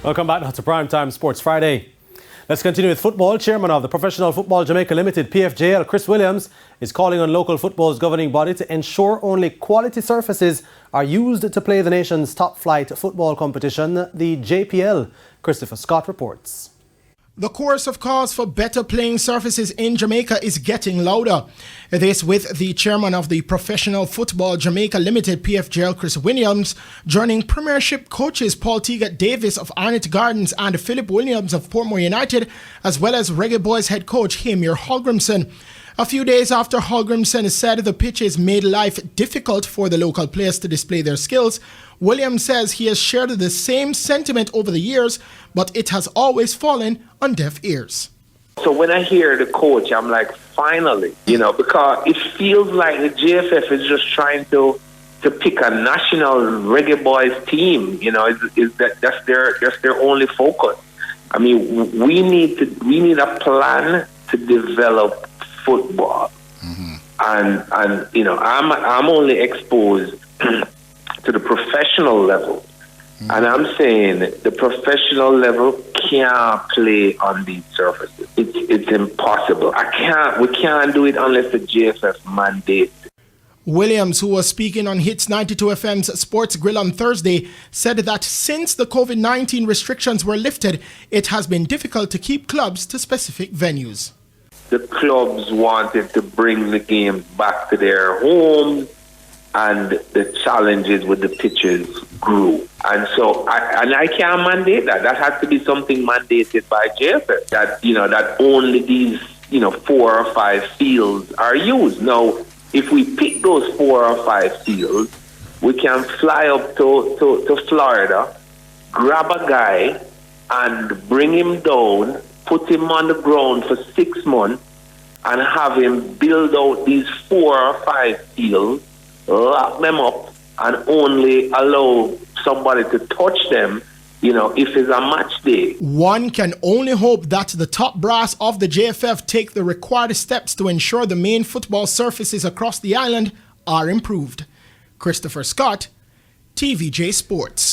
Welcome back to Primetime Sports Friday. Let's continue with football. Chairman of the Professional Football Jamaica Limited, PFJL, Chris Williams, is calling on local football's governing body to ensure only quality surfaces are used to play the nation's top-flight football competition, the JPL. Christopher Scott reports. The chorus of calls for better playing surfaces in Jamaica is getting louder. This with the chairman of the Professional Football Jamaica Limited, PFJL, Chris Williams, joining Premiership coaches Paul Teagat Davis of Arnott Gardens and Philip Williams of Portmore United, as well as Reggae Boys head coach Hamir Holgrimson. A few days after Holgrimson said the pitches made life difficult for the local players to display their skills, Williams says he has shared the same sentiment over the years, but it has always fallen on deaf ears. So when I hear the coach, I'm like, finally, because it feels like the JFF is just trying to pick a national Reggae Boys team. That's their only focus. I mean, we need a plan to develop football, and I'm only exposed to the professional level, and I'm saying the professional level can't play on these surfaces. It's impossible. We can't do it unless the JFF mandates. Williams, who was speaking on Hits 92 FM's Sports Grill on Thursday, said that since the COVID-19 restrictions were lifted, it has been difficult to keep clubs to specific venues. The clubs wanted to bring the games back to their homes, and the challenges with the pitches grew. And so I can't mandate that. That has to be something mandated by JFF, that only these 4 or 5 fields are used. Now, if we pick those 4 or 5 fields, we can fly up to Florida, grab a guy and bring him down, put him on the ground for 6 months, and have him build out these 4 or 5 fields, lock them up, and only allow somebody to touch them, if it's a match day. One can only hope that the top brass of the JFF take the required steps to ensure the main football surfaces across the island are improved. Christopher Scott, TVJ Sports.